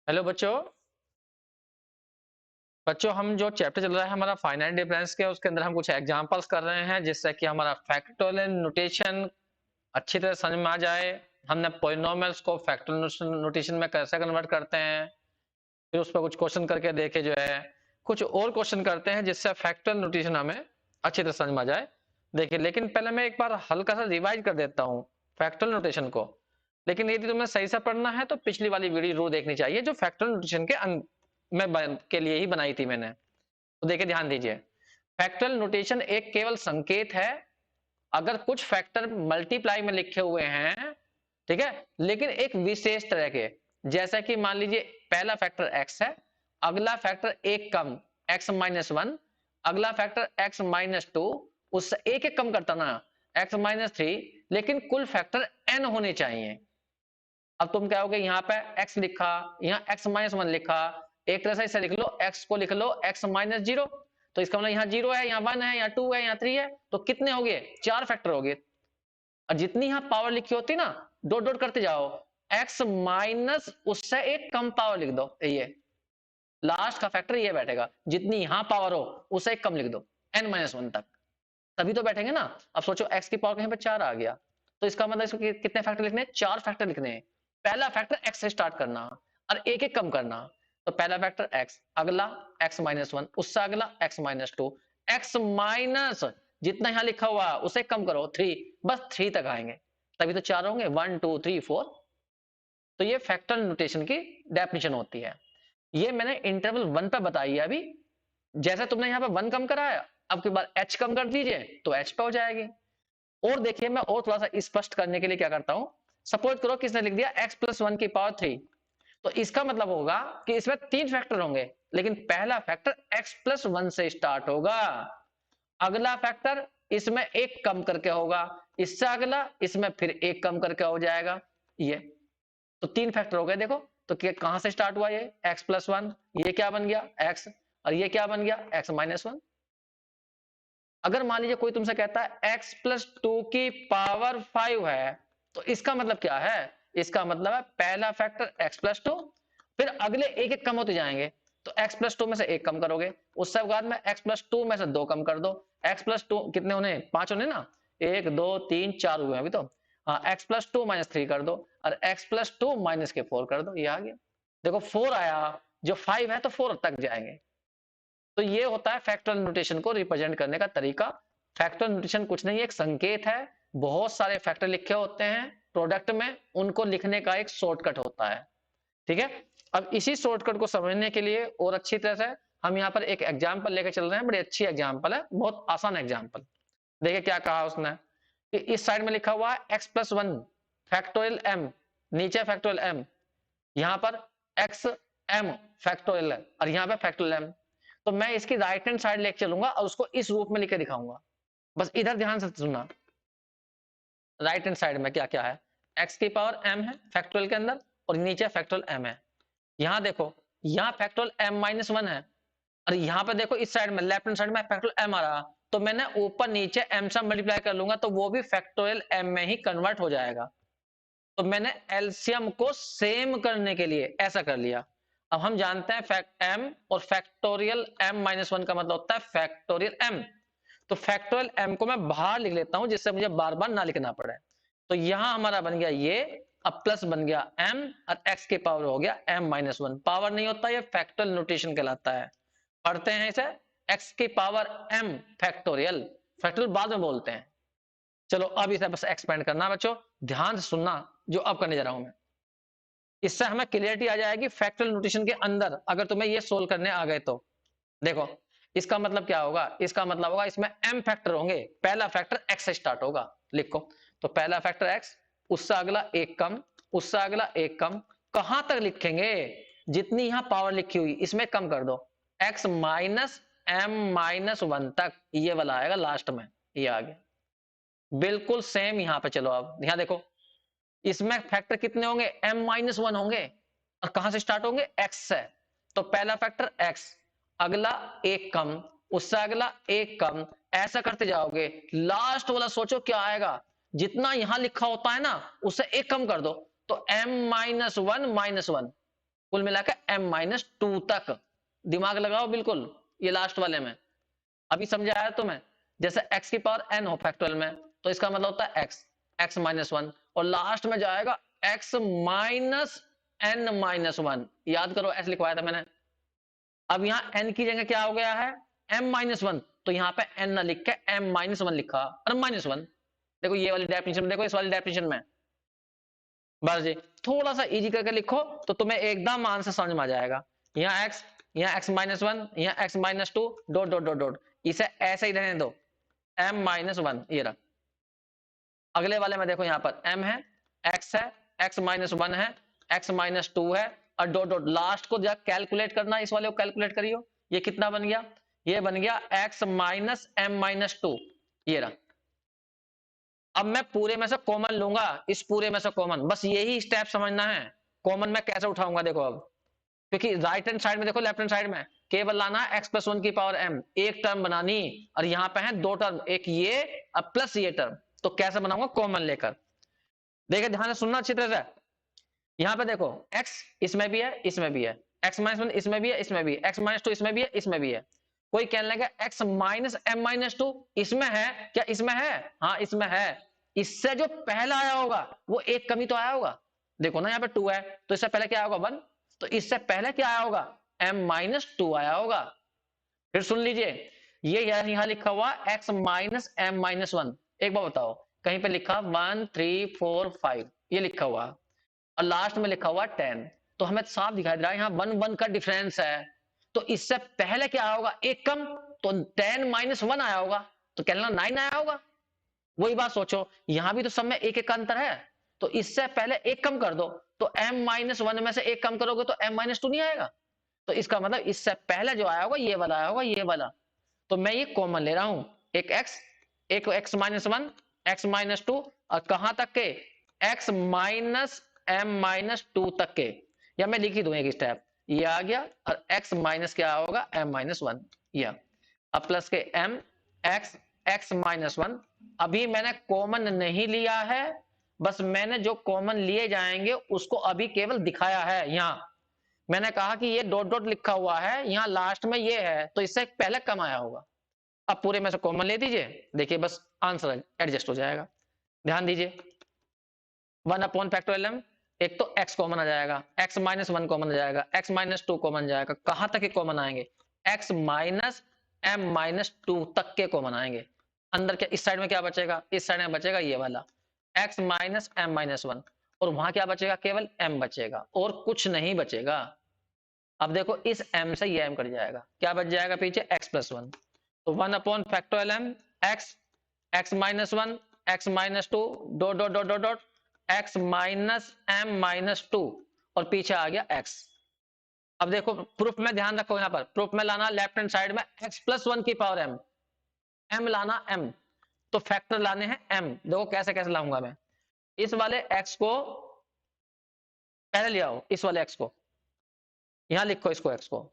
Hello बच्चों। हम जो चैप्टर चल रहा है हमारा फाइनाइट डिफरेंस के, उसके अंदर हम कुछ एग्जांपल्स कर रहे हैं जिससे कि हमारा फैक्टोरियल नोटेशन अच्छी तरह समझ में आ जाए। हमने पॉलिनोमियल्स को फैक्टोरियल नोटेशन में कैसे कन्वर्ट करते हैं, फिर उस पर कुछ क्वेश्चन करके देखे जो है। कुछ और क्वेश्चन करते हैं जिससे फैक्टोरियल नोटेशन हमें अच्छी तरह समझ में आ जाए। देखिए, लेकिन पहले मैं एक बार हल्का सा रिवाइज कर देता हूँ फैक्टोरियल नोटेशन को। लेकिन यदि तुम्हें सही से पढ़ना है तो पिछली वाली वीडियो जरूर देखनी चाहिए जो फैक्टोरियल नोटेशन के लिए ही बनाई थी मैंने। तो देखिए, ध्यान दीजिए। फैक्टोरियल नोटेशन एक केवल संकेत है अगर कुछ फैक्टर मल्टीप्लाई में लिखे हुए हैं, ठीक है, लेकिन एक विशेष तरह के। जैसा कि मान लीजिए पहला फैक्टर x है, अगला फैक्टर एक कम x-1, अगला फैक्टर x-2, उससे एक एक कम करता ना x-3, लेकिन कुल फैक्टर n होने चाहिए। अब तुम क्या कहोगे, यहाँ पे x लिखा, यहाँ x-1 लिखा, एक तरह से इसे लिख लो, x को लिख लो x-0, तो इसका मतलब यहाँ 0 है, यहाँ 1 है, यहाँ 2 है, यहाँ 3 है, तो कितने हो गए, 4 फैक्टर हो गए। और जितनी यहाँ पावर लिखी होती ना, डॉट डॉट करते जाओ, x माइनस उससे एक कम पावर लिख दो, ये लास्ट का फैक्टर ये बैठेगा। जितनी यहाँ पावर हो उससे एक कम लिख दो, n-1 तक, तभी तो बैठेंगे ना। अब सोचो x की पावर कहीं पे 4 आ गया, तो इसका मतलब इसको कितने फैक्टर लिखने हैं, 4 फैक्टर लिखने हैं। पहला फैक्टर x से स्टार्ट करना और एक एक कम करना। तो पहला फैक्टर x, अगला x-1, उससे अगला x-2, x माइनस जितना यहाँ लिखा हुआ उसे कम करो 3, बस 3 तक आएंगे, तभी तो 4 होंगे, 1 2 3 4। तो ये फैक्टर नोटेशन की डेफिनेशन होती है। ये मैंने इंटरवल 1 पे बताई है अभी। जैसे तुमने यहाँ पे 1 कम कराया, अब की बार h कम कर दीजिए तो h पे हो जाएगी। और देखिए, मैं और थोड़ा सा स्पष्ट करने के लिए क्या करता हूं, सपोज करो किसने लिख दिया x+1 की पावर 3, तो इसका मतलब होगा कि इसमें 3 फैक्टर होंगे, लेकिन पहला फैक्टर x+1 से स्टार्ट होगा, अगला फैक्टर इसमें एक कम करके होगा, इससे अगला इसमें फिर एक कम करके हो जाएगा। ये तो 3 फैक्टर हो गए। देखो तो कहां से स्टार्ट हुआ, ये x+1, ये क्या बन गया x, और ये क्या बन गया x-1। अगर मान लीजिए कोई तुमसे कहता है x+2 की पावर 5 है, तो इसका मतलब क्या है, इसका मतलब है पहला फैक्टर x+2, फिर अगले एक एक कम होते जाएंगे, तो x+2 में से एक कम करोगे, उससे बाद में x+2 में से दो कम कर दो। x+2 कितने होने, 5 होने ना, 1 2 3 4 हुए अभी तो। हाँ, x+2 - 3 कर दो, और x+2 - 4 कर दो, ये आ गया। देखो 4 आया, जो 5 है तो 4 तक जाएंगे। तो ये होता है फैक्टोरियल नोटेशन को रिप्रेजेंट करने का तरीका। फैक्टोरियल नोटेशन कुछ नहीं, एक संकेत है। बहुत सारे फैक्टर लिखे होते हैं प्रोडक्ट में, उनको लिखने का एक शॉर्टकट होता है, ठीक है। अब इसी शॉर्टकट को समझने के लिए और अच्छी तरह से हम यहाँ पर एक एग्जाम्पल लेकर चल रहे हैं। बड़ी अच्छी एग्जाम्पल है, बहुत आसान एग्जाम्पल। देखिए क्या कहा उसने कि इस साइड में लिखा हुआ है x+1 फैक्टोरियल m, नीचे फैक्टोरियल m, यहाँ पर एक्स एम फैक्टोरियल है, और यहाँ पे फैक्टोरियल एम। तो मैं इसकी राइट हैंड साइड लेके चलूंगा और उसको इस रूप में लिखे दिखाऊंगा। बस इधर ध्यान से सुनना, राइट हैंड साइड में क्या क्या है, एक्स की पावर एम है फैक्टोरियल के अंदर, और नीचे फैक्टोरियल एम है। यहाँ देखो, यहाँ फैक्टोरियल m-1 है, और यहाँ पे देखो इस साइड में लेफ्ट हैंड साइड में फैक्टोरियल m आ रहा, तो मैंने ऊपर नीचे m से मल्टीप्लाई कर लूंगा तो वो भी फैक्टोरियल m में ही कन्वर्ट हो जाएगा। तो मैंने एलसीएम को सेम करने के लिए ऐसा कर लिया। अब हम जानते हैं फैक्ट एम और फैक्टोरियल m-1 का मतलब होता है फैक्टोरियल m। तो फैक्टोरियल m को मैं बाहर लिख लेता हूं जिससे मुझे बार बार ना लिखना पड़े। तो यहां हमारा बन गया ये, अब प्लस बन गया m, और x की पावर हो गया m-1। पावर नहीं होता, ये फैक्टोरियल नोटेशन कहलाता है। पढ़ते हैं इसे x की पावर m फैक्टोरियल, फैक्टोरियल बाद में बोलते हैं। चलो अब इसे बस एक्सपेंड करना बच्चों, ध्यान से सुनना जो अब करने जा रहा हूं मैं। इससे हमें क्लियरिटी आ जाएगी फैक्टोरियल नोटेशन के अंदर, अगर तुम्हें ये सोल्व करने आ गए तो। देखो इसका मतलब क्या होगा, इसका मतलब होगा इसमें m फैक्टर होंगे, पहला फैक्टर x से स्टार्ट होगा, लिखो। तो पहला फैक्टर x, उससे अगला एक कम, उससे अगला एक कम, कहां तक लिखेंगे, जितनी यहां पावर लिखी हुई इसमें कम कर दो, x माइनस m-1 तक, ये वाला आएगा लास्ट में, ये आ गया। बिल्कुल सेम यहां पे चलो, अब यहां देखो इसमें फैक्टर कितने होंगे, m-1 होंगे, और कहां से स्टार्ट होंगे, x से। तो पहला फैक्टर x, अगला एक कम, उससे अगला एक कम, ऐसा करते जाओगे, लास्ट वाला सोचो क्या आएगा, जितना यहां लिखा होता है ना उससे एक कम कर दो, तो m-1 -1, कुल मिलाकर m-2 तक। दिमाग लगाओ बिल्कुल, ये लास्ट वाले में अभी समझाया तुम्हें। जैसे x की पावर n हो फैक्टोरियल में, तो इसका मतलब होता है x-1, और लास्ट में जाएगा x माइनस n-1। याद करो ऐसे लिखवाया था मैंने। अब यहाँ n की जगह क्या हो गया है, m-1, तो यहाँ पे n ना लिख के m-1 लिखा, और -1। देखो ये वाली डेफिनेशन में, देखो इस वाली डेफिनेशन में, बस जी थोड़ा सा इजी करके लिखो तो तुम्हें एकदम आंसर समझ में आ जाएगा। यहाँ x, यहाँ x-1, यहाँ x-2, dot dot dot dot, इसे ऐसे ही रहने दो, m-1 ये रहा। अगले वाले में देखो यहाँ पर m है, x है, x-1 है, x-2 है, और डॉट डॉट, लास्ट को जब कैलकुलेट करना, इस वाले को कैलकुलेट करियो, ये कितना बन गया, ये बन गया x माइनस m-2, ये रहा। अब मैं पूरे में से कॉमन लूंगा, इस पूरे में से कॉमन, बस यही स्टेप समझना है, कॉमन मैं कैसे उठाऊंगा देखो अब, क्योंकि राइट हैंड साइड में देखो, लेफ्ट हैंड साइड में केवल लाना है x+1 की पावर m, एक टर्म बनानी, और यहाँ पे है दो टर्म, एक ये अब प्लस ये टर्म, तो कैसे बनाऊंगा, कॉमन लेकर। देखिए ध्यान से सुनना अच्छी तरह से, यहाँ पे देखो x इसमें भी है, इसमें भी है, x-1 इसमें भी है, इसमें भी है, x-2 इसमें भी है, इसमें भी है। कोई कहने लगा x माइनस m-2 इसमें है क्या, इसमें है, हाँ इसमें है। इससे जो पहला आया होगा वो एक कमी तो आया होगा, देखो ना यहाँ पे 2 है, तो इससे पहले क्या होगा 1, तो इससे पहले क्या आया होगा, m-2 आया होगा। फिर सुन लीजिए, ये यहाँ लिखा हुआ x माइनस m-1, एक बार बताओ, कहीं पे लिखा 1 3 4 5, ये लिखा हुआ, और लास्ट में लिखा हुआ 10, तो हमें साफ दिखाई दे रहा है यहाँ 1 1 का डिफरेंस है, तो इससे पहले क्या आया होगा, एक कम, तो 10-1 आया होगा, तो कहना 9 आया होगा। वही बात सोचो, यहां भी तो सब में एक एक का अंतर है, तो इससे पहले एक कम कर दो, तो m-1 में से एक कम करोगे तो m-2 नहीं आएगा, तो इसका मतलब इससे पहले जो आया होगा ये वाला आया होगा, ये वाला। तो मैं ये कॉमन ले रहा हूं, एक x, एक x-1, x-2, और कहां तक के, x माइनस m-2 तक के, या मैं लिख ही दूं एक स्टेप, ये आ गया, और x माइनस क्या होगा, m-1, या अब प्लस के m x x-1। अभी मैंने कॉमन नहीं लिया है, बस मैंने जो कॉमन लिए जाएंगे उसको अभी केवल दिखाया है। यहाँ मैंने कहा कि ये डॉट डॉट लिखा हुआ है, यहाँ लास्ट में ये है, तो इससे पहले कम आया होगा। अब पूरे में से कॉमन ले दीजिए, देखिए बस आंसर एडजस्ट हो जाएगा। ध्यान दीजिए, 1/(m), एक तो x कॉमन आ जाएगा, x-1 कॉमन आ जाएगा, x-2 कॉमन जाएगा, कहां तक के कॉमन आएंगे, x माइनस m-2 तक के कॉमन आएंगे। अंदर क्या, इस साइड में क्या बचेगा, इस साइड में बचेगा ये वाला x माइनस m-1, और वहां क्या बचेगा, केवल m बचेगा और कुछ नहीं बचेगा। अब देखो इस m से ये m कट जाएगा, क्या बच जाएगा पीछे, x+1, तो 1/(m), x x-1, x-2, dot dot dot dot dot, x minus m-2, और पीछे आ गया x। अब देखो प्रूफ में ध्यान रखो, यहां पर प्रूफ में लाना लेफ्ट हैंड साइड में x+1 की पावर m, m लाना m, तो फैक्टर लाने हैं m। देखो कैसे कैसे लाऊंगा मैं, इस वाले x को पहले ले आओ, इस वाले x को यहां लिखो, इसको x को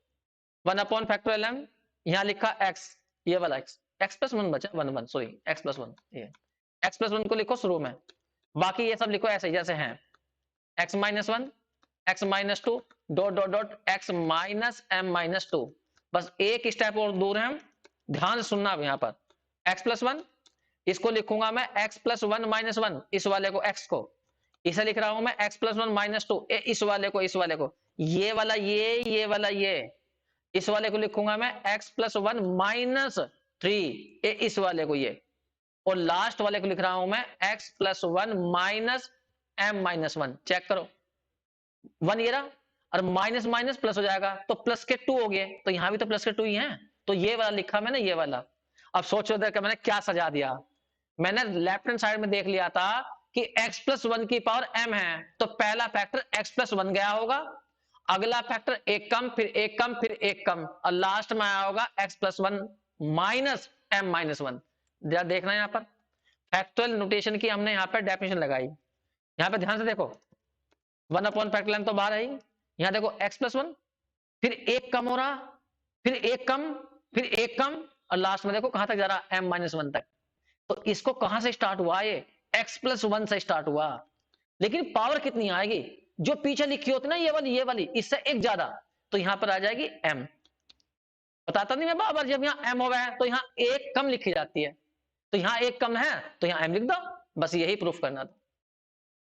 1/(m), यहां लिखा x, ये वाला x, x+1 बचा, 1 सॉरी x+1, ये x+1 को लिखो शुरू में, बाकी ये सब लिखो ऐसे जैसे हैं, x-1, x-2, dot dot dot, x minus m-2, बस एक स्टेप और दूर है हम, ध्यान से सुनना। अब यहाँ पर x+1, इसको लिखूंगा मैं x+1-1, इस वाले को x को, इसे लिख रहा हूं मैं x+1-2, इस वाले को, इस वाले को, ये वाला ये वाला ये, इस वाले को लिखूंगा मैं x+1-3, इस वाले को ये, और लास्ट वाले को लिख रहा हूं मैं x+1 माइनस m-1। चेक करो, 1 ये रहा, और माइनस माइनस प्लस हो जाएगा, तो प्लस के 2 हो गए, तो यहां भी तो प्लस के 2 ही हैं, तो ये वाला लिखा मैंने, ये वाला। अब सोचो देखो मैंने क्या सजा दिया, मैंने लेफ्ट हैंड साइड में देख लिया था कि x+1 की पावर m है, तो पहला फैक्टर x+1 गया होगा, अगला फैक्टर एक कम, फिर एक कम, फिर एक कम, और लास्ट में आया होगा x+1 माइनस m-1। जरा देखना यहाँ पर फैक्टोरियल नोटेशन की हमने यहाँ पर डेफिनेशन लगाई, यहाँ पे ध्यान से देखो, 1/(m) तो बाहर आई, यहाँ देखो x+1, फिर एक कम हो रहा, फिर एक कम, फिर एक कम, और लास्ट में देखो कहां तक जा रहा, m-1 तक। तो इसको कहां से स्टार्ट हुआ, ये x+1 से स्टार्ट हुआ, लेकिन पावर कितनी आएगी, जो पीछे लिखी होती ना ये वाली इससे एक ज्यादा, तो यहां पर आ जाएगी m। बताता नहीं मैं बार बार, जब यहाँ m हो गया है तो यहाँ एक कम लिखी जाती है, तो यहाँ एक कम है तो यहाँ m लिख दो, बस यही प्रूफ करना था।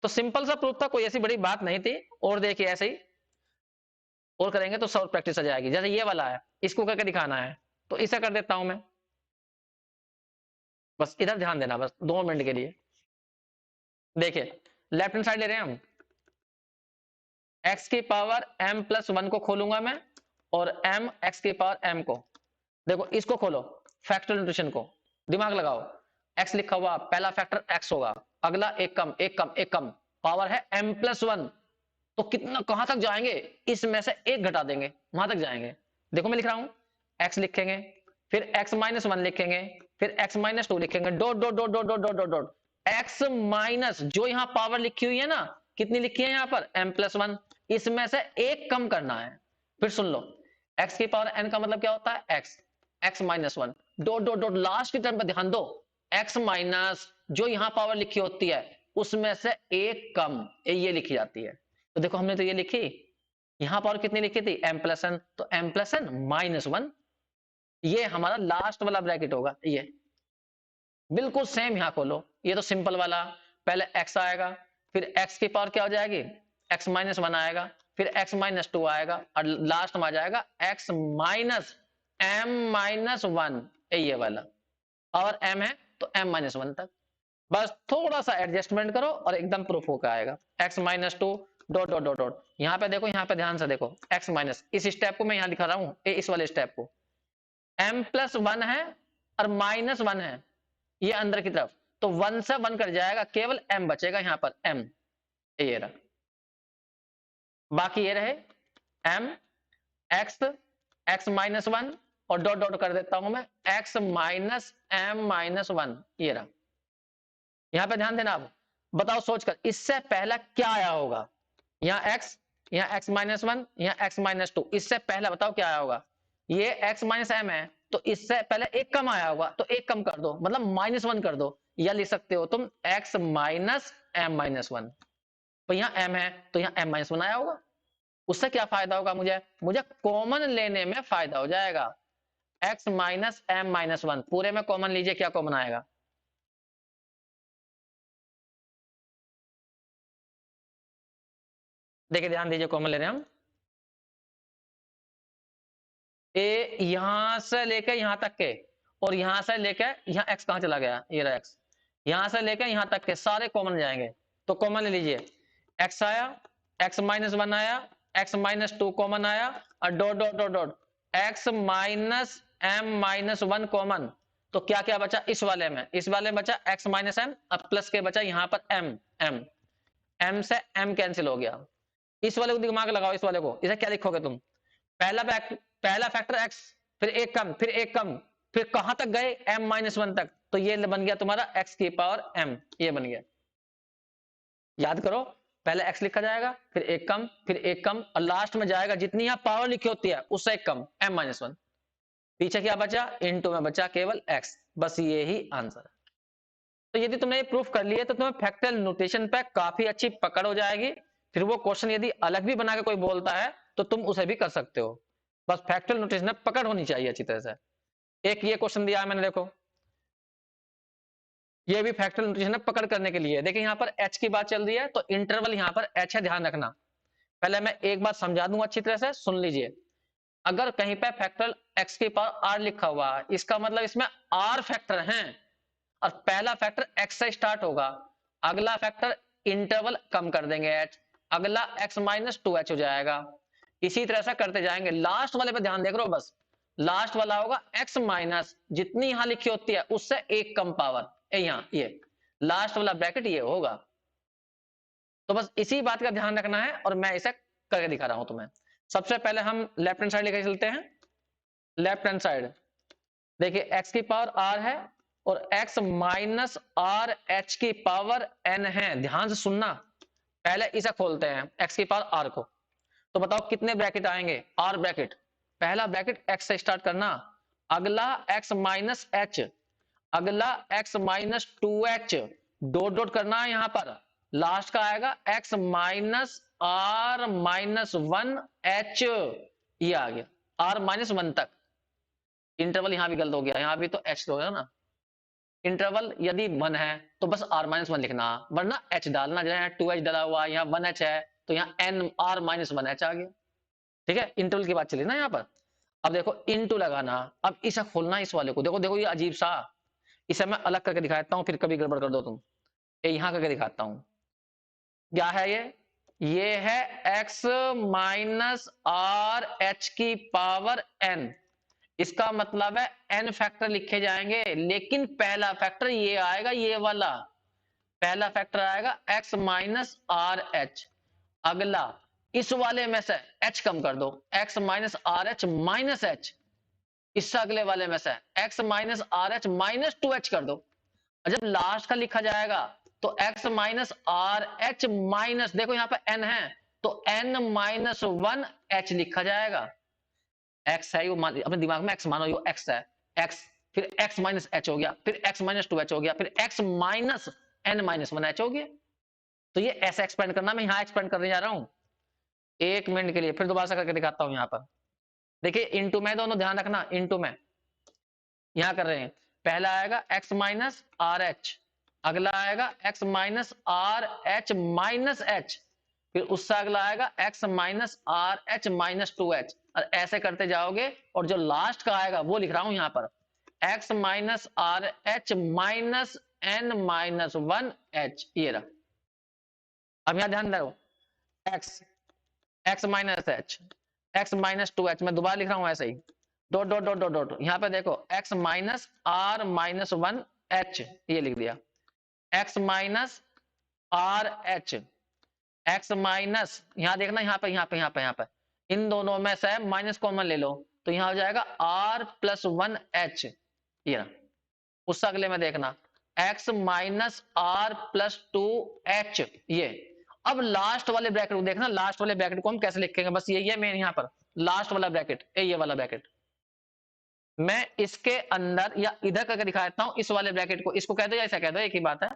तो सिंपल सा प्रूफ था, कोई ऐसी बड़ी बात नहीं थी। और देखिए ऐसे ही और करेंगे तो सब प्रैक्टिस आ जाएगी। जैसे ये वाला है, इसको करके दिखाना है, तो इसे कर देता हूं मैं, बस इधर ध्यान देना बस 2 मिनट के लिए। देखिए लेफ्ट हैंड साइड ले रहे हैं हम, x की पावर m प्लस 1 को खोलूंगा मैं, और m x की पावर m को, देखो इसको खोलो, फैक्टोरियल नोटेशन को, दिमाग लगाओ, x लिखा हुआ पहला फैक्टर x होगा, अगला एक कम एक कम एक कम, पावर है m प्लस 1, तो कितना कहां तक जाएंगे, इसमें से एक घटा देंगे वहां तक जाएंगे। देखो मैं लिख रहा हूं, x लिखेंगे, फिर x माइनस 1 लिखेंगे, फिर x माइनस 2 लिखेंगे, dot dot dot dot dot dot dot, x minus जो यहां पावर लिखी हुई है ना, कितनी लिखी है यहां पर m प्लस 1, इसमें से एक कम करना है। फिर सुन लो, x की पावर n का मतलब क्या होता है, x minus 1, dot dot dot, last की टर्म पर ध्यान दो, x माइनस जो यहां पावर लिखी होती है उसमें से एक कम, ये लिखी जाती है। तो देखो हमने तो ये लिखी, यहां पावर कितनी लिखी थी m प्लस n, तो m प्लस n माइनस 1, ये हमारा लास्ट वाला ब्रैकेट होगा। ये बिल्कुल सेम यहां खोलो, ये तो सिंपल वाला, पहले x आएगा, फिर x की पावर क्या हो जाएगी, x माइनस 1 आएगा, फिर x माइनस 2 आएगा, और लास्ट में आ जाएगा x माइनस m माइनस 1, ये वाला पावर m है तो m माइनस 1 तक, बस थोड़ा सा एडजस्टमेंट करो और एकदम प्रूफ होकर आएगा। x minus 2 dot dot dot dot, यहाँ पे देखो, यहाँ पे ध्यान से देखो, x माइनस, इस स्टेप को मैं यहाँ दिखा रहा हूँ, इस वाले स्टेप को, m प्लस 1 है और माइनस 1 है, ये अंदर की तरफ, तो 1 से 1 कट जाएगा, केवल m बचेगा यहाँ पर, m, ये रहा, बाकी ये रहे m x माइनस 1 और डॉट डॉट कर देता हूं मैं, x माइनस m माइनस 1, ये रहा। यहां पे ध्यान देना, आप बताओ सोचकर, इससे पहला क्या आया होगा, यहाँ x, यहाँ x माइनस 1, यहाँ x माइनस 2, इससे पहला बताओ क्या आया होगा, ये x माइनस m है तो इससे पहले एक कम आया होगा, तो एक कम कर दो, मतलब माइनस 1 कर दो, या लिख सकते हो तुम x माइनस m माइनस 1, तो यहाँ m है तो यहाँ m माइनस 1 आया होगा। उससे क्या फायदा होगा, मुझे कॉमन लेने में फायदा हो जाएगा, x माइनस m माइनस 1 पूरे में कॉमन लीजिए, क्या कॉमन आएगा, देखिए ध्यान दीजिए, कॉमन ले रहे हैं हम, ए यहां से लेके यहां तक के, और यहां से लेके यहां x कहां चला गया, ये रहा x, यहां से लेके यहां तक के सारे कॉमन जाएंगे, तो कॉमन ले लीजिए, x आया, x माइनस 1 आया, x माइनस 2 कॉमन आया, और dot dot dot dot x minus m minus 1 common, तो क्या क्या बचा इस वाले में, इस वाले में बचा x माइनस m, अब प्लस के बचा यहां पर m से m कैंसिल हो गया। इस वाले को दिमाग लगाओ, इस वाले को, इसे क्या लिखोगे तुम, पहला फैक्टर x, फिर एक कम, फिर एक कम, फिर कहां तक गए m माइनस 1 तक, तो ये बन गया तुम्हारा x की पावर m, ये बन गया। याद करो, पहले x लिखा जाएगा, फिर एक कम, फिर एक कम, और लास्ट में जाएगा जितनी यहां पावर लिखी होती है उससे एक कम, m माइनस 1, पीछे क्या बचा, इनटू में बचा केवल x, बस ये ही आंसर है। तो यदि तुमने ये प्रूफ कर लिया तो तुम्हें फैक्टोरियल नोटेशन पे काफी अच्छी पकड़ हो जाएगी। फिर वो क्वेश्चन यदि अलग भी बना के कोई बोलता है तो तुम उसे भी कर सकते हो, बस फैक्टोरियल नोटेशन में पकड़ होनी चाहिए अच्छी तरह से। एक ये क्वेश्चन दिया है मैंने, देखो ये भी फैक्टोरियल नोटेशन में पकड़ करने के लिए। देखिए यहाँ पर h की बात चल रही है तो इंटरवल यहाँ पर h है, ध्यान रखना। पहले मैं एक बात समझा दूंगा, अच्छी तरह से सुन लीजिए। अगर कहीं पे फैक्टोरियल x की पावर r लिखा हुआ है, इसका मतलब इसमें r फैक्टर हैं, और पहला फैक्टर x से स्टार्ट होगा, अगला फैक्टर इंटरवल कम कर देंगे h, अगला x माइनस 2h हो जाएगा, इसी तरह से करते जाएंगे। लास्ट वाले पे ध्यान देख रहे हो, बस लास्ट वाला होगा x माइनस जितनी यहां लिखी होती है उससे एक कम पावर, यहाँ ये लास्ट वाला ब्रैकेट ये होगा। तो बस इसी बात का ध्यान रखना है, और मैं इसे करके दिखा रहा हूं तुम्हें। सबसे पहले हम लेफ्ट हैंड साइड लेकर चलते हैं। लेफ्ट हैंड साइड देखिए, x की पावर r है और x माइनस आर एच की पावर n है। ध्यान से सुनना, पहले इसे खोलते हैं x की पावर r को, तो बताओ कितने ब्रैकेट आएंगे, r ब्रैकेट, पहला ब्रैकेट x से स्टार्ट करना, अगला x माइनस h, अगला x minus 2h, dot dot करना है यहां पर, लास्ट का आएगा x minus R minus one H, ये आ गया आर माइनस वन तक। इंटरवल यहां भी गलत हो गया, यहां भी तो एच हो गया ना। इंटरवल यदि वन है तो बस आर माइनस वन लिखना, वरना एच डालना। जैसे टू एच डाला हुआ, यहाँ वन एच है तो यहाँ N R minus one H आ गया। ठीक है, इंटरवल की बात चली ना यहाँ पर। अब देखो इनटू लगाना, अब इसे खोलना इस वाले को, देखो देखो ये अजीब सा, इसे मैं अलग करके दिखाता हूँ, फिर कभी गड़बड़ कर दो तुम। ये यहां करके दिखाता हूं, क्या है ये है x माइनस आर एच की पावर n। इसका मतलब है n फैक्टर लिखे जाएंगे, लेकिन पहला फैक्टर ये आएगा, ये वाला पहला फैक्टर आएगा x माइनस आर एच। अगला इस वाले में से h कम कर दो, x minus R H minus H. इससे अगले वाले में से x minus R H minus two H कर दो। और जब लास्ट का लिखा जाएगा तो x minus R H minus, देखो यहां पे n है तो n माइनस वन एच लिखा जाएगा। x है, वो अपने दिमाग में x मानो, यो x है, x फिर x माइनस एच हो गया, फिर x माइनस टू एच हो गया, फिर x minus n minus one H हो गया। तो ये ऐसे एक्सपेंड करना, मैं यहां एक्सपेंड करने जा रहा हूं। एक मिनट के लिए फिर दोबारा से करके दिखाता हूं। यहां पर देखिए इंटू में, दोनों ध्यान रखना, इंटू में यहां कर रहे हैं। पहला आएगा x माइनस आर एच, अगला आएगा x minus R H minus H, फिर उससे अगला आएगा x minus R H minus two H, और ऐसे करते जाओगे। और जो लास्ट का आएगा वो लिख रहा हूं यहां पर, x minus R H minus N minus one H, ये रहा। अब यहां ध्यान दो, x minus H, x minus two H, मैं दोबारा लिख रहा हूं ऐसे ही, dot dot dot dot dot. यहां पे देखो x minus R minus one H, ये लिख दिया, x minus R H, x minus, यहां देखना, यहां पे इन दोनों में से माइनस कॉमन ले लो, तो यहां हो जाएगा r प्लस वन एच, ये रहा। उससे अगले में देखना x minus R plus two H, ये। अब लास्ट वाले ब्रैकेट को देखना, लास्ट वाले ब्रैकेट को हम कैसे लिखेंगे, बस यही है मेन यहां पर लास्ट वाला ब्रैकेट, ये वाला ब्रैकेट। मैं इसके अंदर या इधर करके दिखा देता हूं, इस वाले ब्रैकेट को, इसको कह दो या ऐसा कह दो, एक ही बात है।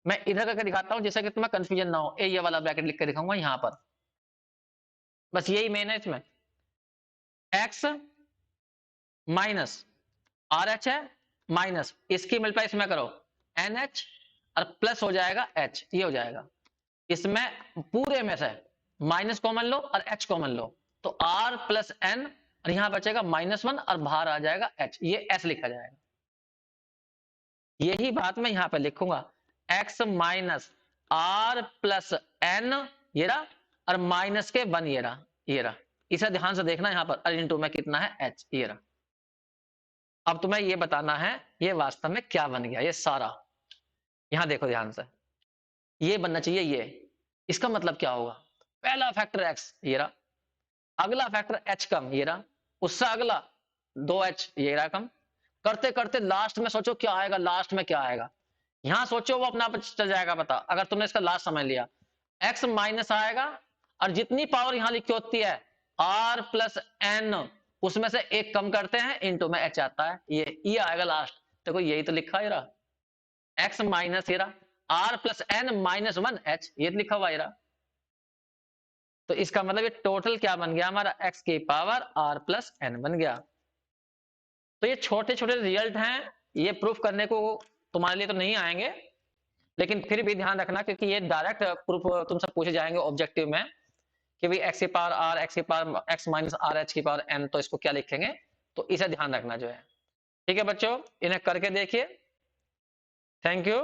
मैं इधर करके दिखाता हूं जिससे कि तुम्हें कंफ्यूजन ना हो, ये वाला ब्रैकेट लिख के दिखाऊंगा यहां पर, बस यही मेन है इसमें। x माइनस आर एच है, माइनस इसकी मल्टीप्लाई इसमें करो एन एच, और प्लस हो जाएगा एच, ये हो जाएगा। इसमें पूरे में से माइनस कॉमन लो और एच कॉमन लो, तो आर प्लस एन, और यहां बचेगा माइनस वन और बाहर आ जाएगा एच, ये एस लिखा जाएगा। यही बात मैं यहां पे लिखूंगा, X minus R plus N, ये रहा, और माइनस के वन, ये रहा, ये रहा। इसे ध्यान से देखना, यहां पर इंटू में कितना है एच, ये रहा। अब तुम्हें ये बताना है ये वास्तव में क्या बन गया, ये सारा यहां देखो ध्यान से, ये बनना चाहिए ये। इसका मतलब क्या होगा, पहला फैक्टर एक्स, ये रहा, अगला फैक्टर एच कम, ये रहा, उससे अगला दो एच, ये रहा कम, करते करते लास्ट में सोचो क्या आएगा, लास्ट में क्या आएगा, यहां सोचो वो अपना आप चल जाएगा पता, अगर तुमने इसका लास्ट समझ लिया। एक्स माइनस आएगा, और जितनी पावर यहां लिखी होती है आर प्लस एन, उसमें से एक कम करते हैं, इंटू में एच आता है, ये आएगा लास्ट। देखो यही तो लिखा है रहा, एक्स माइनस ये रहा R plus N minus one H, ये लिखा हुआ रहा। तो इसका मतलब ये टोटल क्या बन गया हमारा, एक्स की पावर आर प्लस एन बन गया। तो ये छोटे छोटे रिजल्ट हैं, ये प्रूफ करने को तुम्हारे लिए तो नहीं आएंगे, लेकिन फिर भी ध्यान रखना, क्योंकि ये डायरेक्ट प्रूफ तुमसे पूछे जाएंगे ऑब्जेक्टिव में, कि भाई एक्स की पावर आर, एक्स की power x minus R H की पावर एन, तो इसको क्या लिखेंगे, तो इसे ध्यान रखना जो है। ठीक है बच्चों, इन्हें करके देखिए। Thank you.